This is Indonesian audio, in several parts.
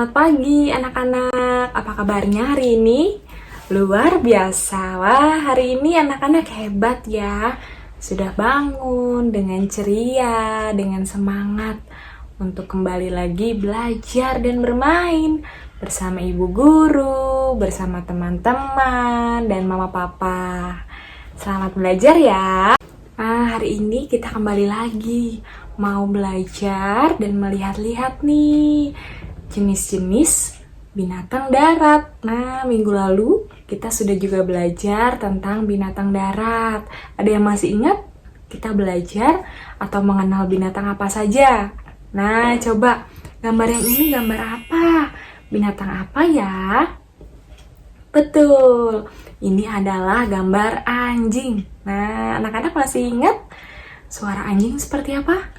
Selamat pagi anak-anak, apa kabarnya hari ini? Luar biasa, wah hari ini anak-anak hebat ya. Sudah bangun dengan ceria, dengan semangat untuk kembali lagi belajar dan bermain bersama ibu guru, bersama teman-teman dan mama papa. Selamat belajar ya. Hari ini kita kembali lagi mau belajar dan melihat-lihat nih jenis-jenis binatang darat. Minggu lalu kita sudah juga belajar tentang binatang darat. Ada yang masih ingat kita belajar atau mengenal binatang apa saja? Coba gambar yang ini gambar apa? Binatang apa ya? Betul, ini adalah gambar anjing. Anak-anak masih ingat suara anjing seperti apa?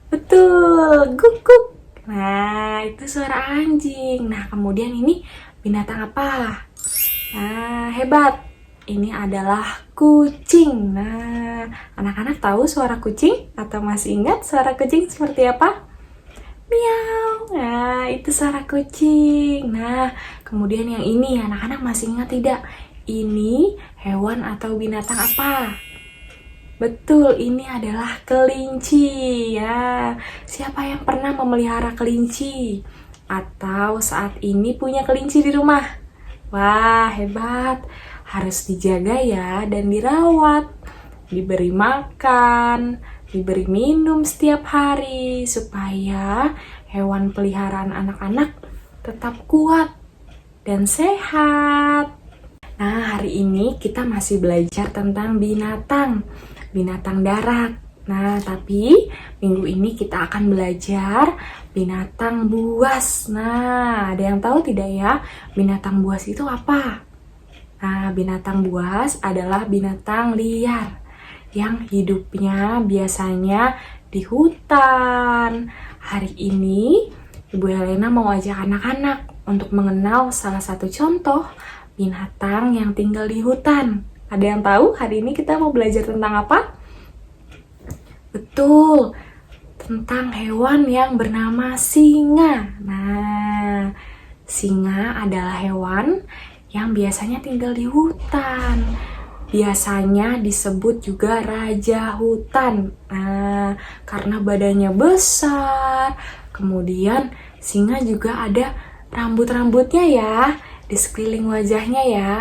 Betul, guk-guk. Itu suara anjing. Kemudian ini binatang apa? Hebat. Ini adalah kucing. Anak-anak tahu suara kucing? Atau masih ingat suara kucing seperti apa? Miau. Itu suara kucing. Kemudian yang ini anak-anak masih ingat tidak? Ini hewan atau binatang apa? Betul, ini adalah kelinci ya. Siapa yang pernah memelihara kelinci? Atau saat ini punya kelinci di rumah? Wah, hebat. Harus dijaga ya dan dirawat. Diberi makan, diberi minum setiap hari supaya hewan peliharaan anak-anak tetap kuat dan sehat. Hari ini kita masih belajar tentang binatang darat. Tapi minggu ini kita akan belajar binatang buas. Ada yang tahu tidak ya, binatang buas itu apa? Binatang buas adalah binatang liar yang hidupnya biasanya di hutan. Hari ini Ibu Helena mau ajak anak-anak untuk mengenal salah satu contoh binatang yang tinggal di hutan. Ada yang tahu hari ini kita mau belajar tentang apa? Betul, tentang hewan yang bernama singa. Singa adalah hewan yang biasanya tinggal di hutan. Biasanya disebut juga raja hutan. Karena badannya besar. Kemudian singa juga ada rambut-rambutnya ya di sekeliling wajahnya ya.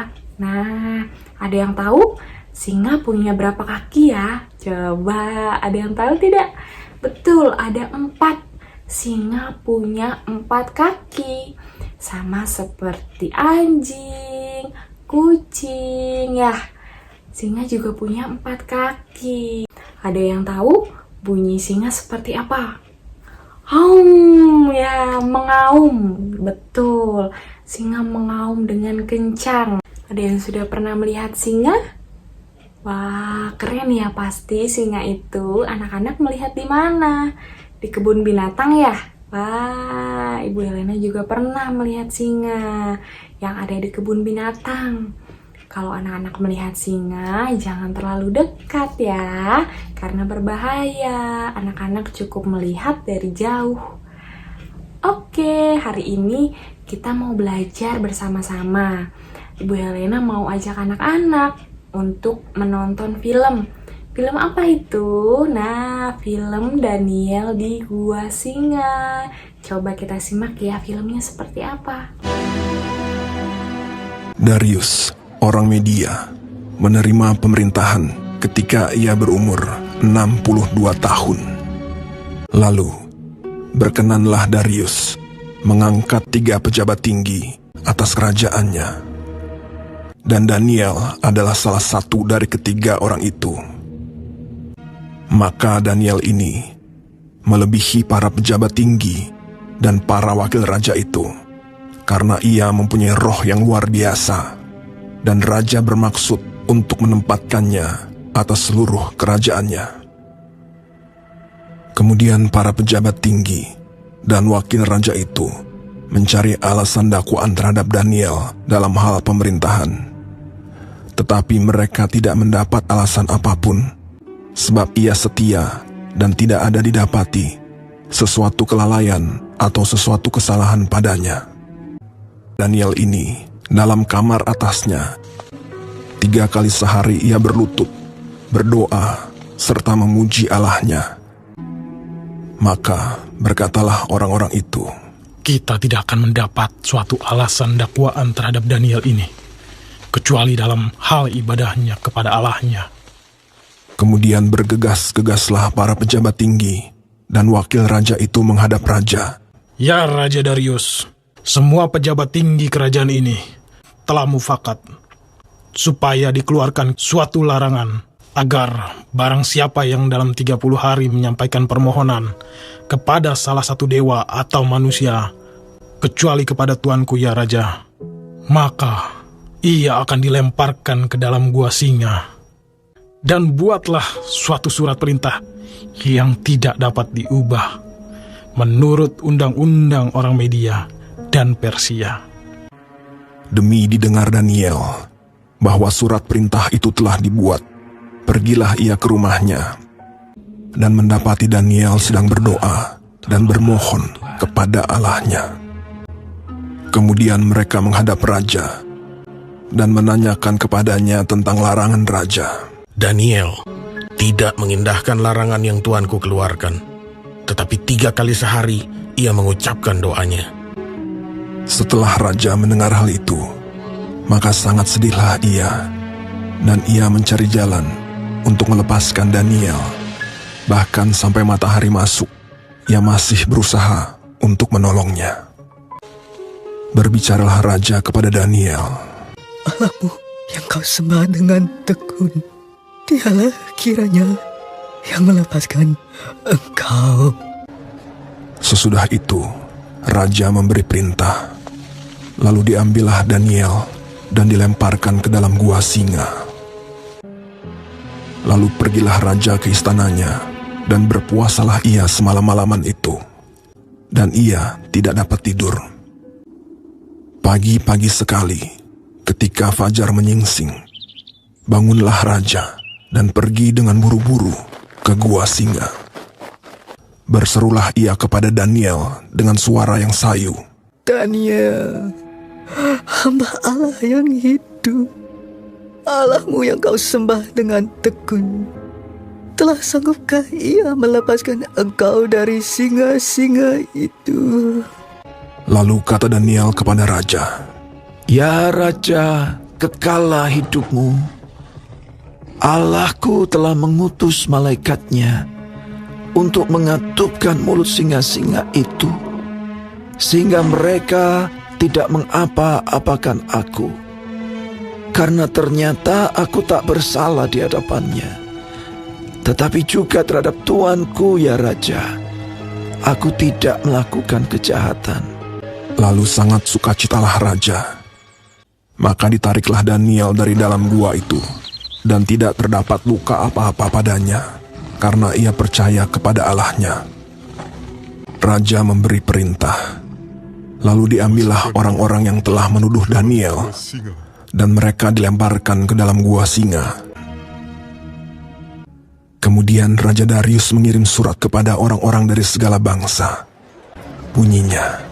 Ada yang tahu singa punya berapa kaki ya? Coba, ada yang tahu tidak? Betul, ada 4. Singa punya 4 kaki. Sama seperti anjing, kucing ya. Singa juga punya 4 kaki. Ada yang tahu bunyi singa seperti apa? Ya, mengaum. Betul, singa mengaum dengan kencang. Ada yang sudah pernah melihat singa? Wah, keren ya pasti singa itu. Anak-anak melihat di mana? Di kebun binatang ya? Wah, Ibu Helena juga pernah melihat singa yang ada di kebun binatang. Kalau anak-anak melihat singa, jangan terlalu dekat ya, karena berbahaya. Anak-anak cukup melihat dari jauh. Oke, hari ini kita mau belajar bersama-sama. Ibu Helena mau ajak anak-anak untuk menonton film. Film apa itu? Film Daniel di Gua Singa. Coba kita simak ya filmnya seperti apa. Darius, orang Media, menerima pemerintahan ketika ia berumur 62 tahun. Lalu, berkenanlah Darius mengangkat 3 pejabat tinggi atas kerajaannya. Dan Daniel adalah salah satu dari ketiga orang itu. Maka Daniel ini melebihi para pejabat tinggi dan para wakil raja itu, karena ia mempunyai roh yang luar biasa, dan raja bermaksud untuk menempatkannya atas seluruh kerajaannya. Kemudian para pejabat tinggi dan wakil raja itu mencari alasan dakwaan terhadap Daniel dalam hal pemerintahan. Tetapi mereka tidak mendapat alasan apapun, sebab ia setia dan tidak ada didapati sesuatu kelalaian atau sesuatu kesalahan padanya. Daniel ini dalam kamar atasnya 3 kali sehari ia berlutut, berdoa, serta memuji Allahnya. Maka berkatalah orang-orang itu, Kita tidak akan mendapat suatu alasan dakwaan terhadap Daniel ini, kecuali dalam hal ibadahnya kepada Allahnya. kemudian bergegas-gegaslah para pejabat tinggi dan wakil raja itu menghadap raja. Ya Raja Darius, semua pejabat tinggi kerajaan ini telah mufakat supaya dikeluarkan suatu larangan agar barang siapa yang dalam 30 hari menyampaikan permohonan kepada salah satu dewa atau manusia, kecuali kepada tuanku ya Raja, maka ia akan dilemparkan ke dalam gua singa. Dan buatlah suatu surat perintah yang tidak dapat diubah menurut undang-undang orang Media dan Persia. Demi didengar Daniel bahwa surat perintah itu telah dibuat, pergilah ia ke rumahnya dan mendapati Daniel sedang berdoa dan bermohon kepada Allahnya. Kemudian mereka menghadap raja dan menanyakan kepadanya tentang larangan raja. Daniel tidak mengindahkan larangan yang tuanku keluarkan, tetapi 3 kali sehari ia mengucapkan doanya. Setelah raja mendengar hal itu, maka sangat sedihlah ia, dan ia mencari jalan untuk melepaskan Daniel. Bahkan sampai matahari masuk, ia masih berusaha untuk menolongnya. Berbicaralah raja kepada Daniel. Allahmu yang kau sembah dengan tekun, dialah kiranya yang melepaskan engkau. Sesudah itu, raja memberi perintah. Lalu diambillah Daniel dan dilemparkan ke dalam gua singa. Lalu pergilah raja ke istananya, dan berpuasalah ia semalam-malaman itu. Dan ia tidak dapat tidur. Pagi-pagi sekali, ketika fajar menyingsing, bangunlah raja dan pergi dengan buru-buru ke gua singa. Berserulah ia kepada Daniel dengan suara yang sayu. Daniel, hamba Allah yang hidup, Allahmu yang kau sembah dengan tekun, telah sanggupkah ia melepaskan engkau dari singa-singa itu? Lalu kata Daniel kepada raja, Ya Raja, kekallah hidupmu. Allahku telah mengutus malaikatnya untuk mengatupkan mulut singa-singa itu, sehingga mereka tidak mengapa-apakan aku. Karena ternyata aku tak bersalah di hadapannya, tetapi juga terhadap tuanku ya Raja, aku tidak melakukan kejahatan. Lalu sangat sukacitalah raja. Maka ditariklah Daniel dari dalam gua itu, dan tidak terdapat luka apa-apa padanya, karena ia percaya kepada Allahnya. Raja memberi perintah. Lalu diambillah orang-orang yang telah menuduh Daniel, dan mereka dilemparkan ke dalam gua singa. Kemudian Raja Darius mengirim surat kepada orang-orang dari segala bangsa. Bunyinya,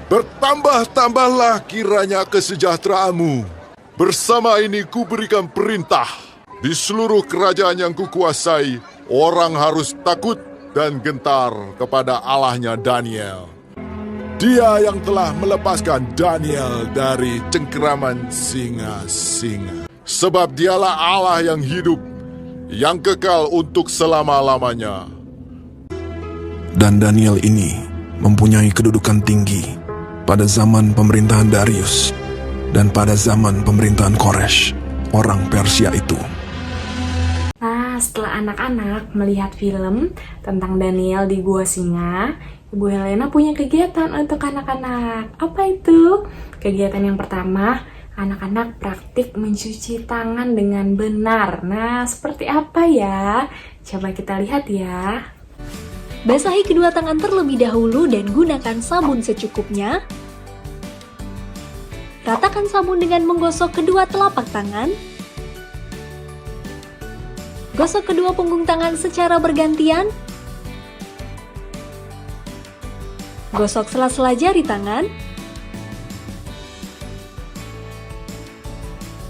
Bertambah-tambahlah kiranya kesejahteraanmu. Bersama ini kuberikan perintah. Di seluruh kerajaan yang kukuasai, orang harus takut dan gentar kepada Allahnya Daniel. Dia yang telah melepaskan Daniel dari cengkeraman singa-singa. Sebab dialah Allah yang hidup, yang kekal untuk selama-lamanya. dan Daniel ini mempunyai kedudukan tinggi pada zaman pemerintahan Darius dan pada zaman pemerintahan Koresh, orang Persia itu. Nah, setelah anak-anak melihat film tentang Daniel di Gua Singa, Ibu Helena punya kegiatan untuk anak-anak. Apa itu? Kegiatan yang pertama, anak-anak praktik mencuci tangan dengan benar. Nah, seperti apa ya? Coba kita lihat ya. Basahi kedua tangan terlebih dahulu dan gunakan sabun secukupnya. Ratakan sabun dengan menggosok kedua telapak tangan. Gosok kedua punggung tangan secara bergantian. Gosok sela-sela jari tangan.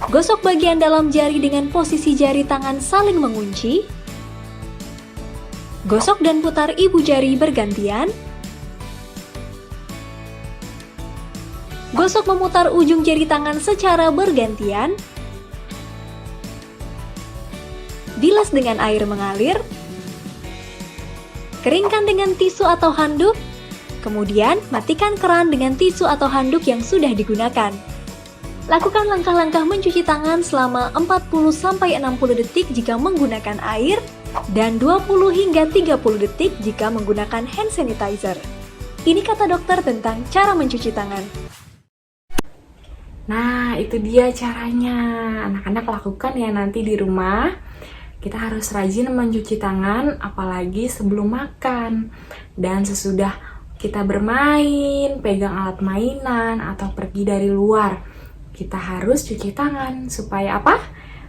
Gosok bagian dalam jari dengan posisi jari tangan saling mengunci. Gosok dan putar ibu jari bergantian. Gosok memutar ujung jari tangan secara bergantian. Bilas dengan air mengalir. Keringkan dengan tisu atau handuk. Kemudian, matikan keran dengan tisu atau handuk yang sudah digunakan. Lakukan langkah-langkah mencuci tangan selama 40-60 detik jika menggunakan air dan 20 hingga 30 detik jika menggunakan hand sanitizer. Ini kata dokter tentang cara mencuci tangan. Nah, itu dia caranya. Anak-anak lakukan ya nanti di rumah. Kita harus rajin mencuci tangan, apalagi sebelum makan. Dan sesudah kita bermain, pegang alat mainan, atau pergi dari luar, kita harus cuci tangan. Supaya apa?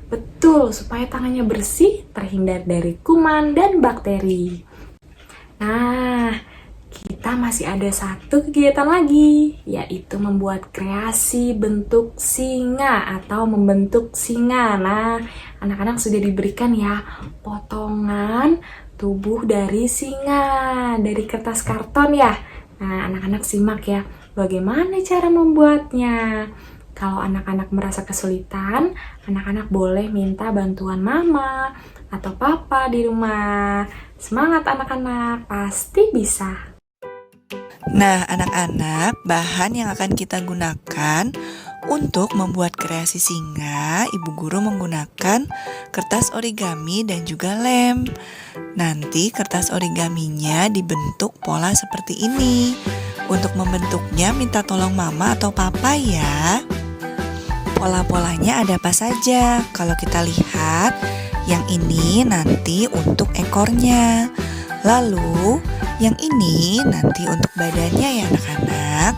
Betul, supaya tangannya bersih, terhindar dari kuman dan bakteri. Nah, kita masih ada satu kegiatan lagi, yaitu membuat kreasi bentuk singa atau membentuk singa. Nah, anak-anak sudah diberikan ya potongan tubuh dari singa, dari kertas karton ya. Nah, anak-anak simak ya, bagaimana cara membuatnya. Kalau anak-anak merasa kesulitan, anak-anak boleh minta bantuan mama atau papa di rumah. Semangat anak-anak, pasti bisa. Nah, anak-anak, bahan yang akan kita gunakan untuk membuat kreasi singa, Ibu Guru menggunakan kertas origami dan juga lem. Nanti kertas origaminya dibentuk pola seperti ini. Untuk membentuknya minta tolong mama atau papa ya. Pola-polanya ada apa saja? Kalau kita lihat, yang ini nanti untuk ekornya. Lalu, yang ini nanti untuk badannya ya anak-anak.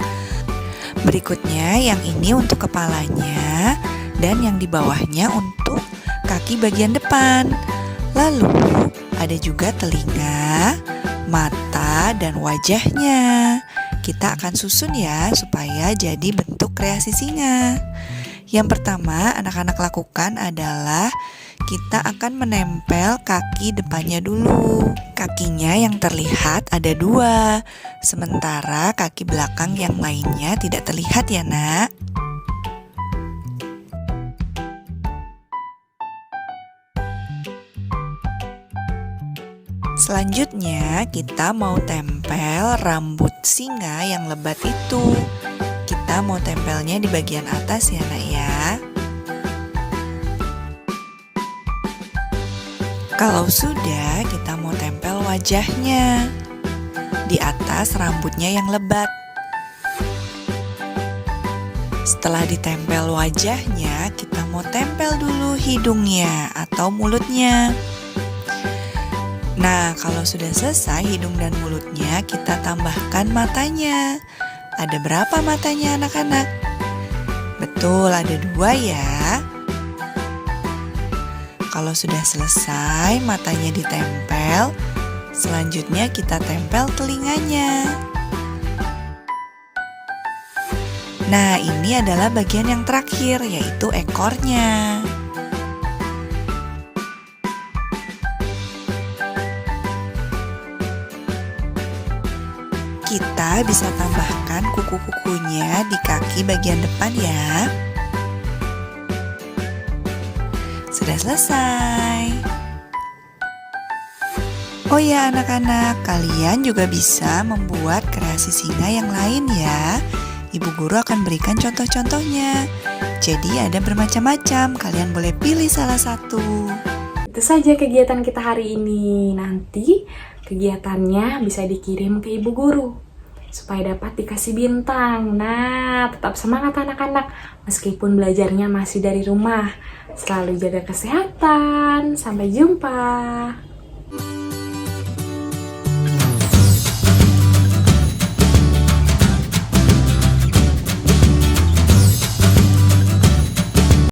Berikutnya yang ini untuk kepalanya. Dan yang di bawahnya untuk kaki bagian depan. Lalu, ada juga telinga, mata, dan wajahnya. Kita akan susun ya supaya jadi bentuk kreasi singa. Yang pertama anak-anak lakukan adalah kita akan menempel kaki depannya dulu. Kakinya yang terlihat ada 2, sementara kaki belakang yang lainnya tidak terlihat ya nak. Selanjutnya kita mau tempel rambut singa yang lebat itu. Kita mau tempelnya di bagian atas ya nak ya. Kalau sudah, kita mau tempel wajahnya di atas rambutnya yang lebat. Setelah ditempel wajahnya, kita mau tempel dulu hidungnya atau mulutnya. Nah, kalau sudah selesai hidung dan mulutnya, kita tambahkan matanya. Ada berapa matanya anak-anak? Betul, ada 2 ya. Kalau sudah selesai matanya ditempel, selanjutnya kita tempel telinganya. Nah, ini adalah bagian yang terakhir, yaitu ekornya. Kita bisa tambahkan kuku-kukunya di kaki bagian depan ya. Sudah selesai. Oh ya anak-anak, kalian juga bisa membuat kreasi singa yang lain ya. Ibu Guru akan berikan contoh-contohnya. Jadi ada bermacam-macam, kalian boleh pilih salah satu. Itu saja kegiatan kita hari ini. Nanti kegiatannya bisa dikirim ke Ibu Guru supaya dapat dikasih bintang. Nah, tetap semangat anak-anak meskipun belajarnya masih dari rumah. Selalu jaga kesehatan. Sampai jumpa.